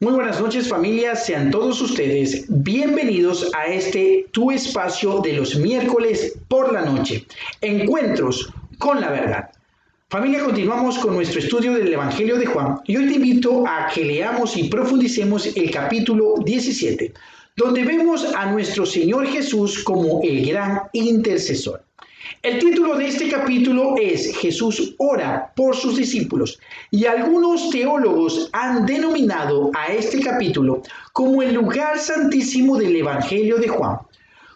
Muy buenas noches familia, sean todos ustedes bienvenidos a este tu espacio de los miércoles por la noche, encuentros con la verdad. Familia, continuamos con nuestro estudio del Evangelio de Juan y hoy te invito a que leamos y profundicemos el capítulo 17, donde vemos a nuestro Señor Jesús como el gran intercesor. El título de este capítulo es Jesús ora por sus discípulos y algunos teólogos han denominado a este capítulo como el lugar santísimo del Evangelio de Juan,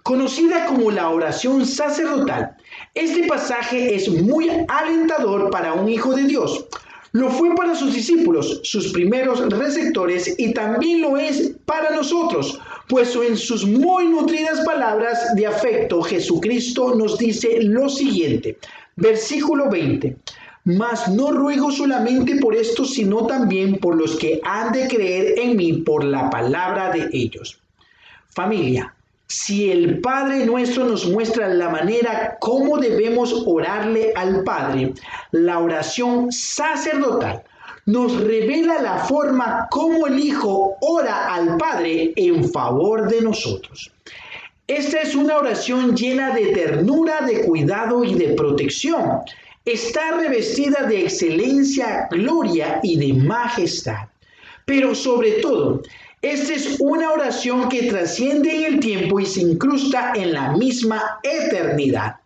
conocida como la oración sacerdotal. Este pasaje es muy alentador para un hijo de Dios. Lo fue para sus discípulos, sus primeros receptores, y también lo es para nosotros, pues en sus muy nutridas palabras de afecto, Jesucristo nos dice lo siguiente, versículo 20. Mas no ruego solamente por estos, sino también por los que han de creer en mí por la palabra de ellos. Familia, si el Padre nuestro nos muestra la manera como debemos orarle al Padre, la oración sacerdotal nos revela la forma como el Hijo ora al Padre en favor de nosotros. Esta es una oración llena de ternura, de cuidado y de protección. Está revestida de excelencia, gloria y de majestad. Pero sobre todo, esta es una oración que trasciende en el tiempo y se incrusta en la misma eternidad.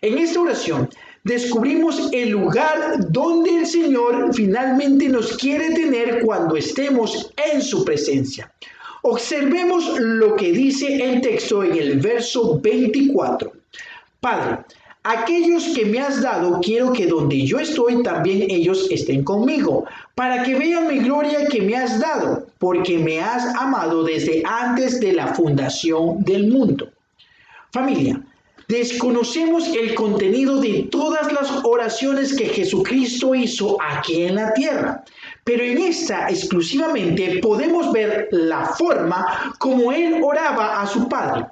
En esta oración descubrimos el lugar donde el Señor finalmente nos quiere tener cuando estemos en su presencia. Observemos lo que dice el texto en el verso 24. Padre, aquellos que me has dado, quiero que donde yo estoy también ellos estén conmigo, para que vean mi gloria que me has dado, porque me has amado desde antes de la fundación del mundo. Familia, desconocemos el contenido de todas las oraciones que Jesucristo hizo aquí en la tierra, pero en esta exclusivamente podemos ver la forma como Él oraba a su Padre.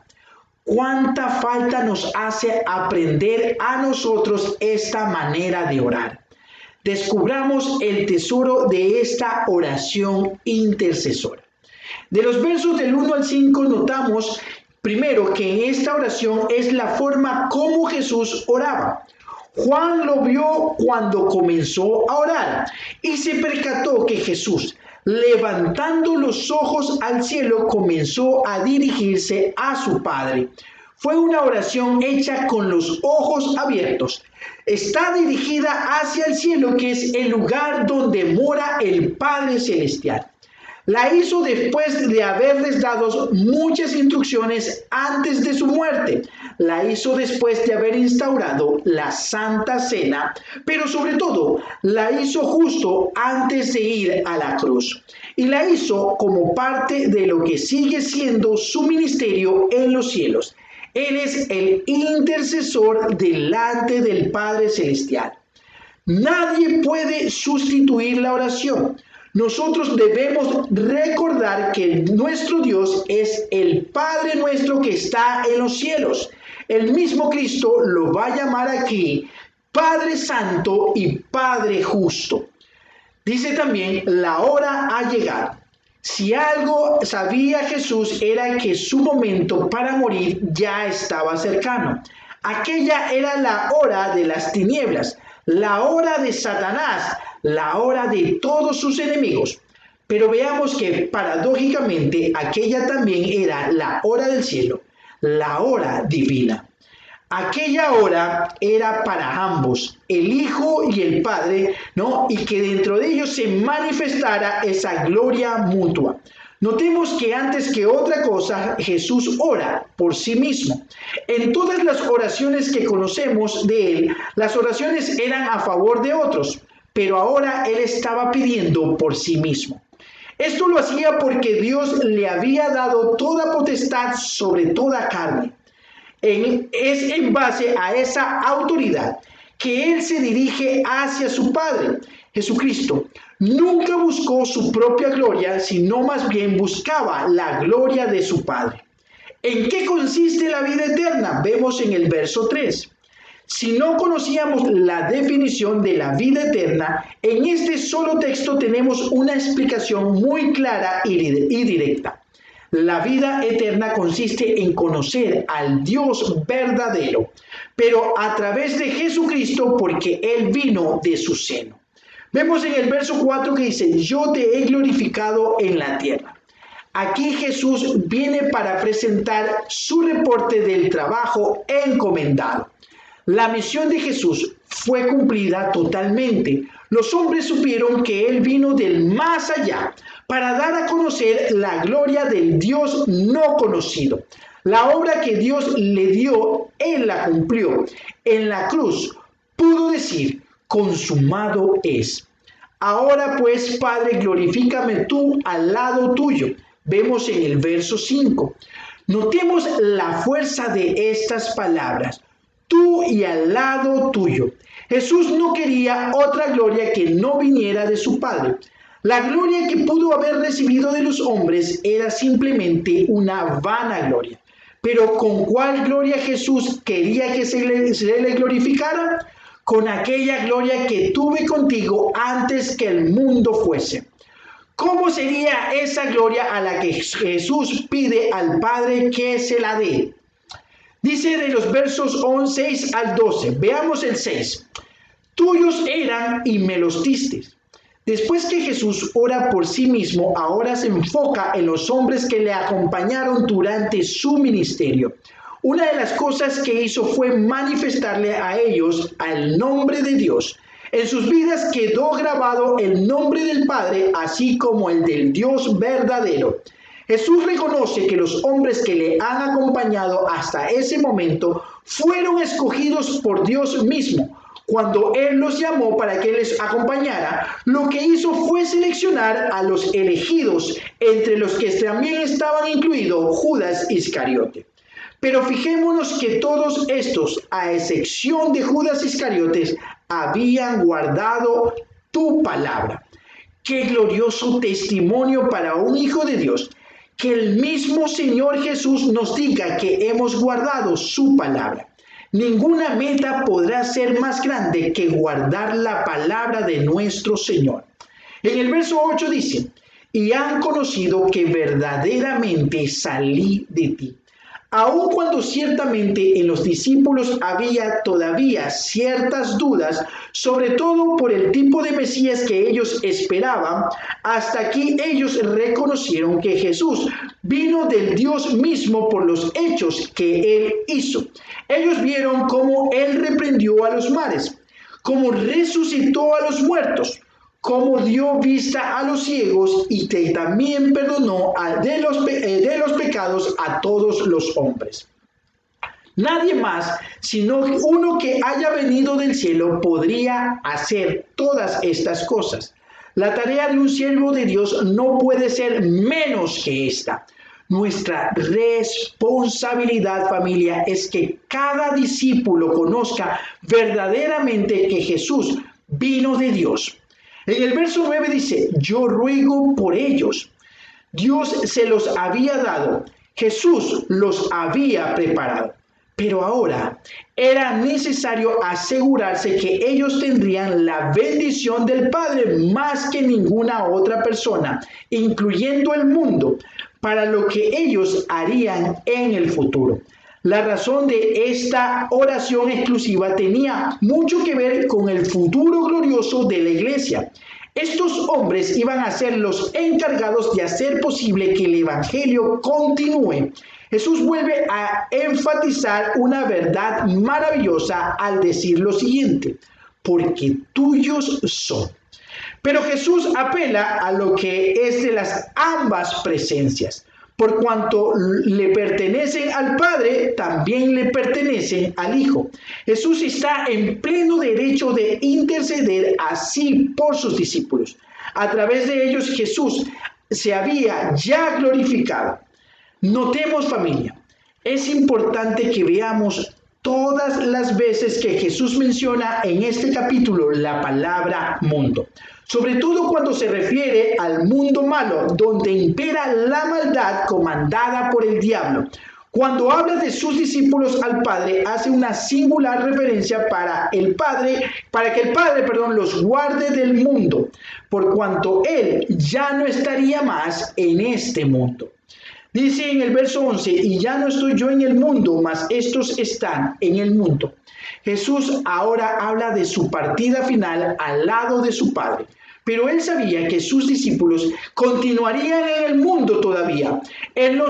¿Cuánta falta nos hace aprender a nosotros esta manera de orar? Descubramos el tesoro de esta oración intercesora. De los versos del 1 al 5 notamos primero que en esta oración es la forma como Jesús oraba. Juan lo vio cuando comenzó a orar y se percató que Jesús, levantando los ojos al cielo, comenzó a dirigirse a su Padre. Fue una oración hecha con los ojos abiertos. Está dirigida hacia el cielo, que es el lugar donde mora el Padre Celestial. La hizo después de haberles dado muchas instrucciones antes de su muerte. La hizo después de haber instaurado la Santa Cena, pero sobre todo la hizo justo antes de ir a la cruz. Y la hizo como parte de lo que sigue siendo su ministerio en los cielos. Él es el intercesor delante del Padre Celestial. Nadie puede sustituir la oración. Nosotros debemos recordar que nuestro Dios es el Padre nuestro que está en los cielos. El mismo Cristo lo va a llamar aquí Padre Santo y Padre Justo. Dice también, la hora ha llegado. Si algo sabía Jesús era que su momento para morir ya estaba cercano. Aquella era la hora de las tinieblas, la hora de Satanás, la hora de todos sus enemigos. Pero veamos que paradójicamente aquella también era la hora del cielo, la hora divina. Aquella hora era para ambos, el Hijo y el Padre, ¿no? Y que dentro de ellos se manifestara esa gloria mutua. Notemos que antes que otra cosa, Jesús ora por sí mismo. En todas las oraciones que conocemos de él, las oraciones eran a favor de otros, pero ahora él estaba pidiendo por sí mismo. Esto lo hacía porque Dios le había dado toda potestad sobre toda carne. Es en base a esa autoridad que él se dirige hacia su Padre. Jesucristo nunca buscó su propia gloria, sino más bien buscaba la gloria de su Padre. ¿En qué consiste la vida eterna? Vemos en el verso 3. Si no conocíamos la definición de la vida eterna, En este solo texto tenemos una explicación muy clara y directa. La vida eterna consiste en conocer al Dios verdadero, pero a través de Jesucristo, porque Él vino de su seno. Vemos en el verso 4 que dice: yo te he glorificado en la tierra. Aquí Jesús viene para presentar su reporte del trabajo encomendado. La misión de Jesús fue cumplida totalmente. Los hombres supieron que Él vino del más allá para dar a conocer la gloria del Dios no conocido. La obra que Dios le dio, Él la cumplió. En la cruz pudo decir: consumado es. Ahora pues, Padre, glorifícame tú al lado tuyo. Vemos en el verso 5. Notemos la fuerza de estas palabras: tú y al lado tuyo. Jesús no quería otra gloria que no viniera de su Padre. La gloria que pudo haber recibido de los hombres era simplemente una vana gloria. Pero ¿con cuál gloria Jesús quería que se le glorificara? Con aquella gloria que tuve contigo antes que el mundo fuese. ¿Cómo sería esa gloria a la que Jesús pide al Padre que se la dé? Dice de los versos 6 al 12, veamos el 6. Tuyos eran y me los diste. Después que Jesús ora por sí mismo, ahora se enfoca en los hombres que le acompañaron durante su ministerio. Una de las cosas que hizo fue manifestarle a ellos al nombre de Dios. En sus vidas quedó grabado el nombre del Padre, así como el del Dios verdadero. Jesús reconoce que los hombres que le han acompañado hasta ese momento fueron escogidos por Dios mismo. Cuando Él los llamó para que les acompañara, lo que hizo fue seleccionar a los elegidos, entre los que también estaban incluidos Judas Iscariote. Pero fijémonos que todos estos, a excepción de Judas Iscariotes, habían guardado tu palabra. Qué glorioso testimonio para un hijo de Dios, que el mismo Señor Jesús nos diga que hemos guardado su palabra. Ninguna meta podrá ser más grande que guardar la palabra de nuestro Señor. En el verso 8 dice: y han conocido que verdaderamente salí de ti. Aun cuando ciertamente en los discípulos había todavía ciertas dudas, sobre todo por el tipo de Mesías que ellos esperaban, hasta aquí ellos reconocieron que Jesús vino del Dios mismo por los hechos que Él hizo. Ellos vieron cómo Él reprendió a los mares, cómo resucitó a los muertos, cómo dio vista a los ciegos y que también perdonó de los pecados a todos los hombres. Nadie más, sino uno que haya venido del cielo, podría hacer todas estas cosas. La tarea de un siervo de Dios no puede ser menos que esta. Nuestra responsabilidad, familia, es que cada discípulo conozca verdaderamente que Jesús vino de Dios. En el verso 9 dice: yo ruego por ellos. Dios se los había dado, Jesús los había preparado. Pero ahora era necesario asegurarse que ellos tendrían la bendición del Padre más que ninguna otra persona, incluyendo el mundo, para lo que ellos harían en el futuro. La razón de esta oración exclusiva tenía mucho que ver con el futuro glorioso de la iglesia. Estos hombres iban a ser los encargados de hacer posible que el evangelio continúe. Jesús vuelve a enfatizar una verdad maravillosa al decir lo siguiente: porque tuyos son. Pero Jesús apela a lo que es de las ambas presencias. Por cuanto le pertenecen al Padre, también le pertenecen al Hijo. Jesús está en pleno derecho de interceder así por sus discípulos. A través de ellos Jesús se había ya glorificado. Notemos, familia, es importante que veamos todas las veces que Jesús menciona en este capítulo la palabra mundo. Sobre todo cuando se refiere al mundo malo, donde impera la maldad comandada por el diablo. Cuando habla de sus discípulos al Padre, hace una singular referencia para que el Padre, los guarde del mundo, por cuanto Él ya no estaría más en este mundo. Dice en el verso 11, y ya no estoy yo en el mundo, mas estos están en el mundo. Jesús ahora habla de su partida final al lado de su Padre. Pero él sabía que sus discípulos continuarían en el mundo todavía. Él no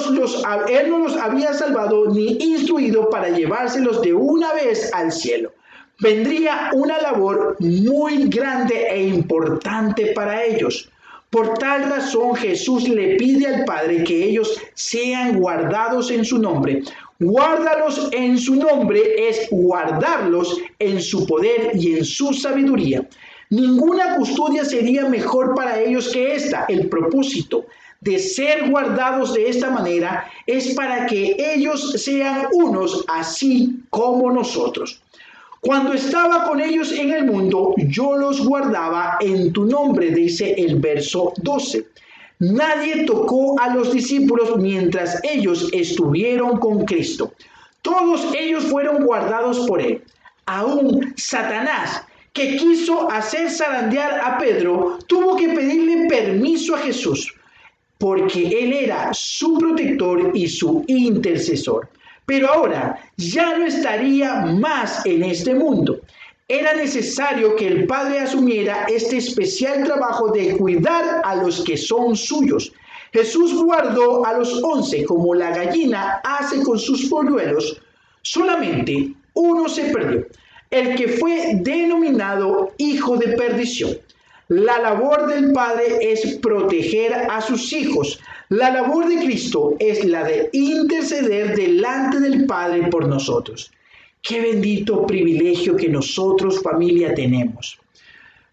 los había salvado ni instruido para llevárselos de una vez al cielo. Vendría una labor muy grande e importante para ellos. Por tal razón Jesús le pide al Padre que ellos sean guardados en su nombre. Guárdalos en su nombre es guardarlos en su poder y en su sabiduría. Ninguna custodia sería mejor para ellos que esta. El propósito de ser guardados de esta manera es para que ellos sean unos así como nosotros. Cuando estaba con ellos en el mundo, yo los guardaba en tu nombre, dice el verso 12. Nadie tocó a los discípulos mientras ellos estuvieron con Cristo. Todos ellos fueron guardados por él. Aún Satanás, que quiso hacer zarandear a Pedro, tuvo que pedirle permiso a Jesús, porque él era su protector y su intercesor. Pero ahora ya no estaría más en este mundo. Era necesario que el Padre asumiera este especial trabajo de cuidar a los que son suyos. Jesús guardó a los 11 como la gallina hace con sus polluelos. Solamente uno se perdió, el que fue denominado hijo de perdición. La labor del Padre es proteger a sus hijos. La labor de Cristo es la de interceder delante del Padre por nosotros. Qué bendito privilegio que nosotros, familia, tenemos.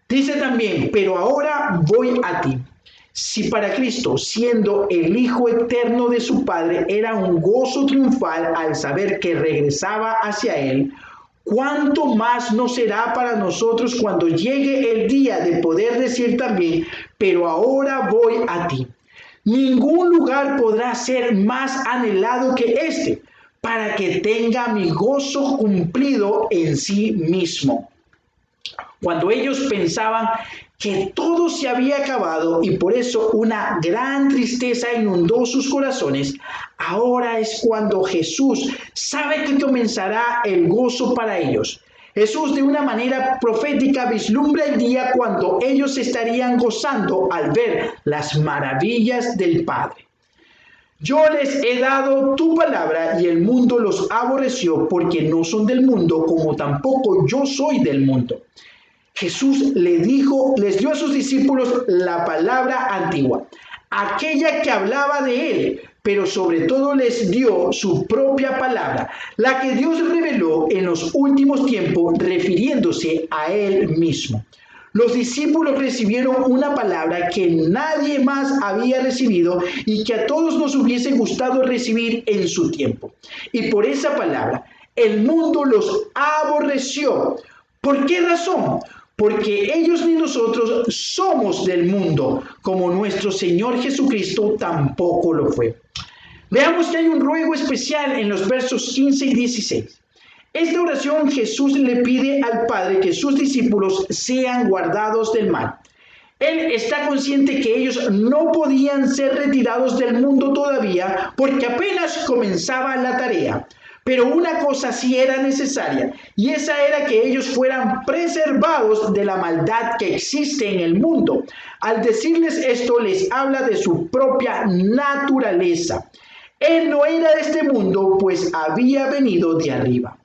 Dice también, pero ahora voy a ti. Si para Cristo, siendo el Hijo eterno de su Padre, era un gozo triunfal al saber que regresaba hacia Él, ¿cuánto más no será para nosotros cuando llegue el día de poder decir también, pero ahora voy a ti? Ningún lugar podrá ser más anhelado que este, para que tenga mi gozo cumplido en sí mismo. Cuando ellos pensaban que todo se había acabado y por eso una gran tristeza inundó sus corazones, ahora es cuando Jesús sabe que comenzará el gozo para ellos. Jesús de una manera profética vislumbra el día cuando ellos estarían gozando al ver las maravillas del Padre. Yo les he dado tu palabra y el mundo los aborreció porque no son del mundo como tampoco yo soy del mundo. Jesús les dio a sus discípulos la palabra antigua, aquella que hablaba de él, pero sobre todo les dio su propia palabra, la que Dios reveló en los últimos tiempos refiriéndose a él mismo. Los discípulos recibieron una palabra que nadie más había recibido y que a todos nos hubiese gustado recibir en su tiempo. Y por esa palabra, el mundo los aborreció. ¿Por qué razón? Porque ellos ni nosotros somos del mundo, como nuestro Señor Jesucristo tampoco lo fue. Veamos que hay un ruego especial en los versos 15 y 16. Esta oración Jesús le pide al Padre que sus discípulos sean guardados del mal. Él está consciente que ellos no podían ser retirados del mundo todavía porque apenas comenzaba la tarea. Pero una cosa sí era necesaria, y esa era que ellos fueran preservados de la maldad que existe en el mundo. Al decirles esto, les habla de su propia naturaleza. Él no era de este mundo, pues había venido de arriba.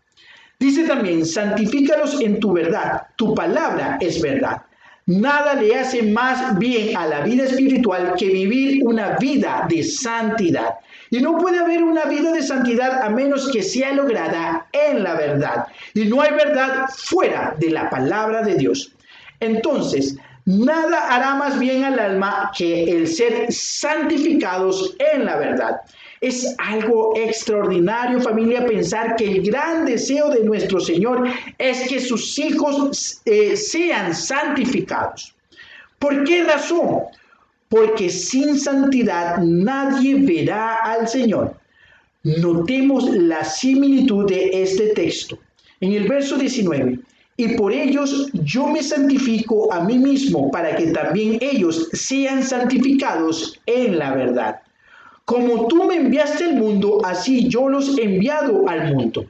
Dice también, santifícalos en tu verdad, tu palabra es verdad. Nada le hace más bien a la vida espiritual que vivir una vida de santidad. Y no puede haber una vida de santidad a menos que sea lograda en la verdad. Y no hay verdad fuera de la palabra de Dios. Entonces, nada hará más bien al alma que el ser santificados en la verdad. Es algo extraordinario, familia, pensar que el gran deseo de nuestro Señor es que sus hijos sean santificados. ¿Por qué razón? Porque sin santidad nadie verá al Señor. Notemos la similitud de este texto. En el verso 19, y por ellos yo me santifico a mí mismo, para que también ellos sean santificados en la verdad. Como tú me enviaste al mundo, así yo los he enviado al mundo.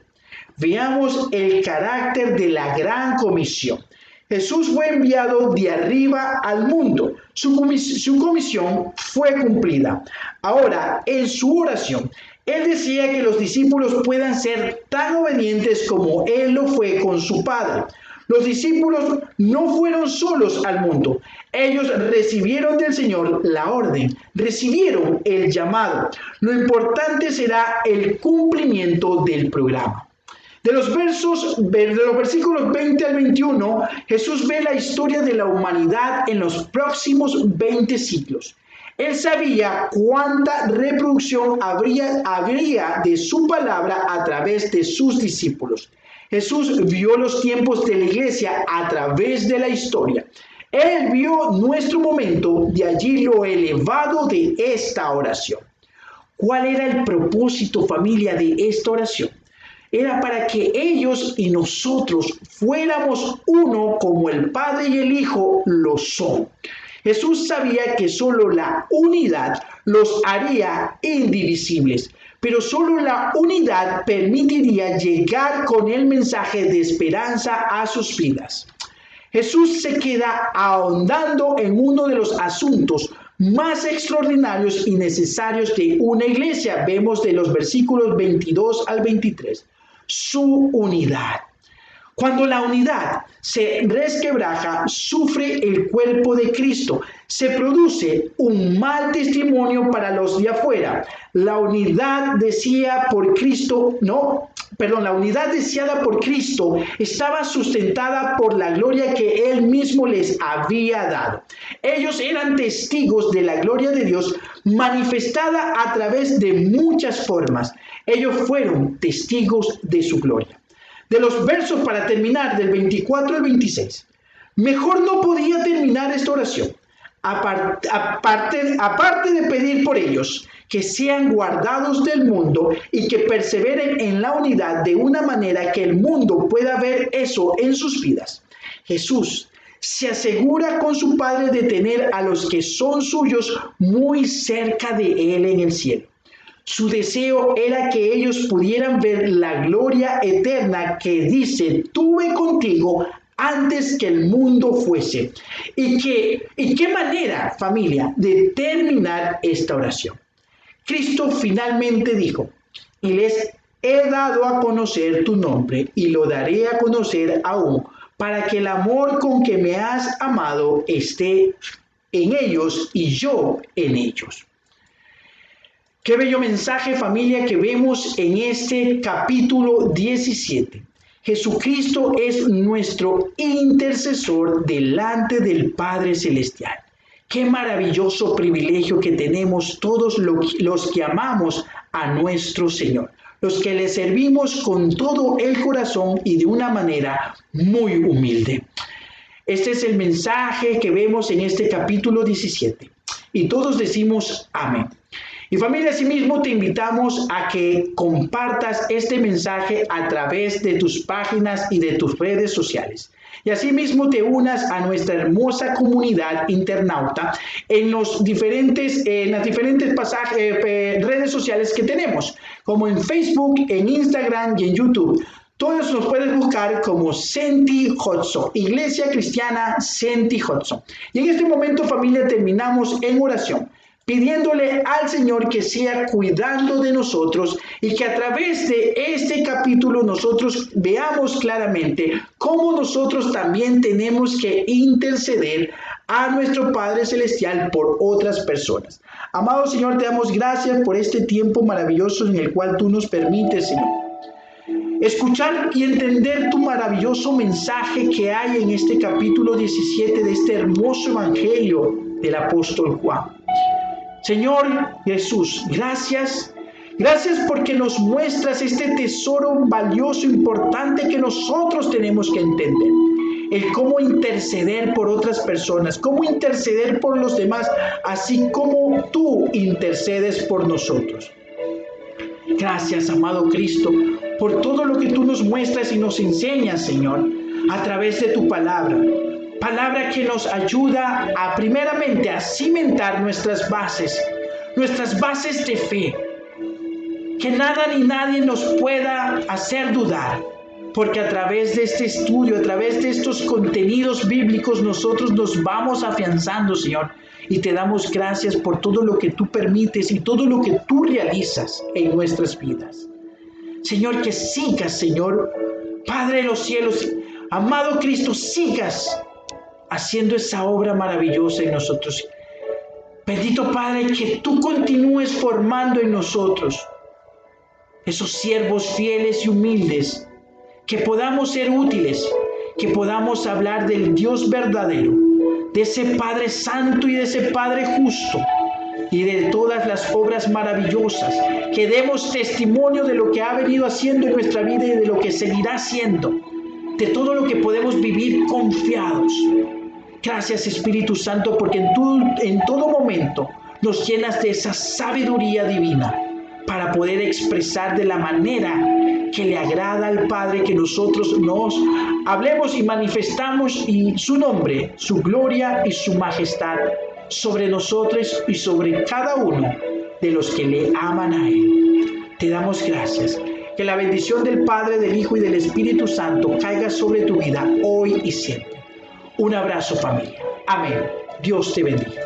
Veamos el carácter de la gran comisión. Jesús fue enviado de arriba al mundo. Su comisión fue cumplida. Ahora, en su oración, él decía que los discípulos puedan ser tan obedientes como él lo fue con su Padre. Los discípulos no fueron solos al mundo. Ellos recibieron del Señor la orden, recibieron el llamado. Lo importante será el cumplimiento del programa. De los versículos 20 al 21, Jesús ve la historia de la humanidad en los próximos 20 siglos. Él sabía cuánta reproducción habría de su palabra a través de sus discípulos. Jesús vio los tiempos de la iglesia a través de la historia. Él vio nuestro momento, de allí lo elevado de esta oración. ¿Cuál era el propósito, familia, de esta oración? Era para que ellos y nosotros fuéramos uno como el Padre y el Hijo lo son. Jesús sabía que solo la unidad los haría indivisibles, pero solo la unidad permitiría llegar con el mensaje de esperanza a sus vidas. Jesús se queda ahondando en uno de los asuntos más extraordinarios y necesarios de una iglesia. Vemos de los versículos 22 al 23. Su unidad. Cuando la unidad se resquebraja, sufre el cuerpo de Cristo. Se produce un mal testimonio para los de afuera. La unidad deseada por Cristo estaba sustentada por la gloria que Él mismo les había dado. Ellos eran testigos de la gloria de Dios manifestada a través de muchas formas. Ellos fueron testigos de su gloria. De los versos para terminar, del 24 al 26. Mejor no podía terminar esta oración. Aparte de pedir por ellos, que sean guardados del mundo y que perseveren en la unidad de una manera que el mundo pueda ver eso en sus vidas. Jesús se asegura con su Padre de tener a los que son suyos muy cerca de Él en el cielo. Su deseo era que ellos pudieran ver la gloria eterna que dice, tuve contigo antes que el mundo fuese. ¿Y qué manera, familia, de terminar esta oración? Cristo finalmente dijo, y les he dado a conocer tu nombre y lo daré a conocer aún, para que el amor con que me has amado esté en ellos y yo en ellos. Qué bello mensaje, familia, que vemos en este capítulo 17. Jesucristo es nuestro intercesor delante del Padre Celestial. Qué maravilloso privilegio que tenemos todos los que amamos a nuestro Señor, los que le servimos con todo el corazón y de una manera muy humilde. Este es el mensaje que vemos en este capítulo 17. Y todos decimos amén. Y familia, asimismo te invitamos a que compartas este mensaje a través de tus páginas y de tus redes sociales. Y asimismo te unas a nuestra hermosa comunidad internauta en las diferentes redes sociales que tenemos, como en Facebook, en Instagram y en YouTube. Todos nos puedes buscar como Senti Hudson, Iglesia Cristiana Senti Hudson. Y en este momento, familia, terminamos en oración, pidiéndole al Señor que sea cuidando de nosotros y que a través de este capítulo nosotros veamos claramente cómo nosotros también tenemos que interceder a nuestro Padre Celestial por otras personas. Amado Señor, te damos gracias por este tiempo maravilloso en el cual tú nos permites, Señor, escuchar y entender tu maravilloso mensaje que hay en este capítulo 17 de este hermoso evangelio del apóstol Juan. Señor Jesús, gracias porque nos muestras este tesoro valioso, importante que nosotros tenemos que entender. El cómo interceder por otras personas, cómo interceder por los demás, así como tú intercedes por nosotros. Gracias, amado Cristo, por todo lo que tú nos muestras y nos enseñas, Señor, a través de tu palabra. Palabra que nos ayuda a primeramente a cimentar nuestras bases de fe. Que nada ni nadie nos pueda hacer dudar, porque a través de este estudio, a través de estos contenidos bíblicos, nosotros nos vamos afianzando, Señor, y te damos gracias por todo lo que tú permites y todo lo que tú realizas en nuestras vidas. Señor, que sigas, Señor, Padre de los cielos, amado Cristo, sigas haciendo esa obra maravillosa en nosotros. Bendito Padre, que tú continúes formando en nosotros esos siervos fieles y humildes, que podamos ser útiles, que podamos hablar del Dios verdadero, de ese Padre santo y de ese Padre justo, y de todas las obras maravillosas, que demos testimonio de lo que ha venido haciendo en nuestra vida y de lo que seguirá haciendo, de todo lo que podemos vivir confiados. Gracias, Espíritu Santo, porque en todo momento nos llenas de esa sabiduría divina para poder expresar de la manera que le agrada al Padre, que nosotros nos hablemos y manifestamos y su nombre, su gloria y su majestad sobre nosotros y sobre cada uno de los que le aman a Él. Te damos gracias. Que la bendición del Padre, del Hijo y del Espíritu Santo caiga sobre tu vida hoy y siempre. Un abrazo, familia. Amén. Dios te bendiga.